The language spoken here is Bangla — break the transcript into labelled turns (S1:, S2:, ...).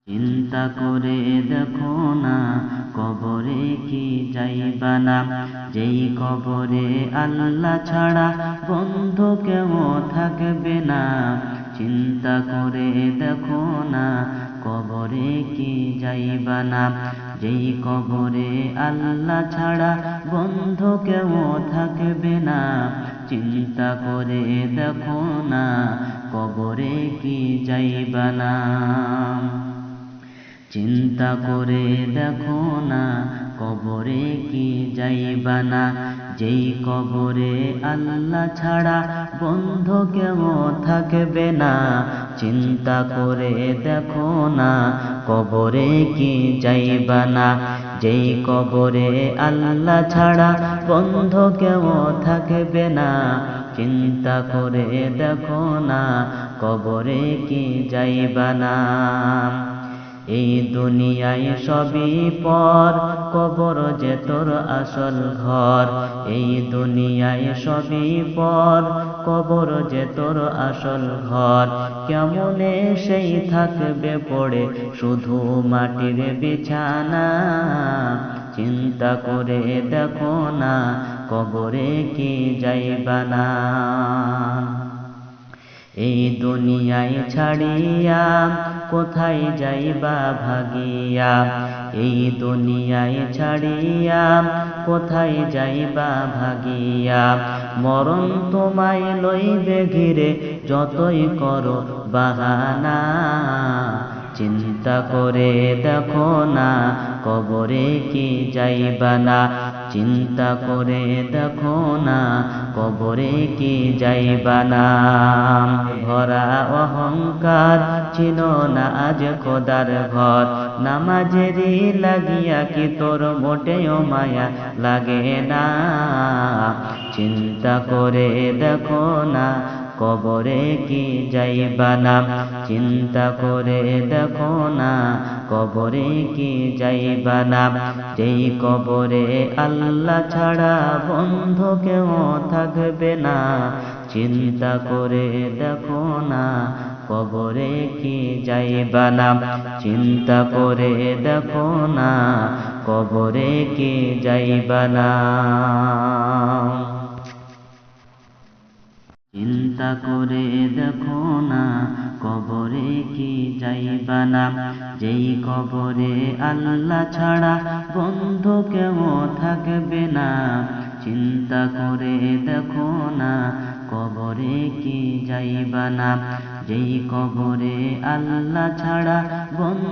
S1: চিন্তা করে দেখো না, কবরে কি যাইবা না। যেই কবরে আল্লাহ ছাড়া বন্ধু কেউ থাকবে না। চিন্তা করে দেখো না, কবরে কি যাইবা না। যেই কবরে আল্লাহ ছাড়া বন্ধু কেউ থাকবে না। চিন্তা করে দেখো না, কবরে কি যাইবা না। চিন্তা করে দেখো না, কবরে কি যাইবা না। যেই কবরে আল্লাহ ছাড়া বন্ধু কেউ থাকবে না। চিন্তা করে দেখো না, কবরে কি যাইবা না। যেই কবরে আল্লাহ ছাড়া বন্ধু কেউ থাকবে না। চিন্তা করে দেখো না, কবরে কি যাইবা না। এই দুনিয়ায় সবই পর, কবর যে তোর আসল ঘর। এই দুনিয়ায় সবই পর, কবর যে তোর আসল ঘর। কেমনে সেই থাকবে পড়ে শুধু মাটির বিছানা। চিন্তা করে দেখো না, কবরে কি যাইবা না। এই দুনিয়ায় ছাড়িয়া কোথায় যাইবা ভাগিয়া। এই দুনিয়ায় ছাড়িয়া কোথায় যাইবা ভাগিয়া। মরণ তোমায় লইবে ঘিরে যতই করো বাহানা। চিন্তা করে দেখো না, কবরে কি যাইবা না। চিন্তা করে দেখো না, কবরে কি যাইবা না। ভরা অহংকার ছিল না আজ খোদার ঘর। নামাজেরই লাগিয়া কি তোর মোটেও মায়া লাগে না। চিন্তা করে দেখো না, কবরে কি যাইবা না। চিন্তা করে দেখো না, কবরে কি যাইবা না। যেই কবরে আল্লাহ ছাড়া বন্ধু কেউ থাকবে না। চিন্তা করে দেখো না, কবরে কি যাইবা না। চিন্তা করে দেখো না, কবরে কি যাইবা না। চিন্তা করে দেখো না, কবরে কি যাইবা না। যেই কবরে আল্লাহ ছাড়া বন্ধু কেউ থাকবে না। চিন্তা করে দেখো না, কবরে কি যাইবা না। যেই কবরে আল্লাহ ছাড়া বন্ধু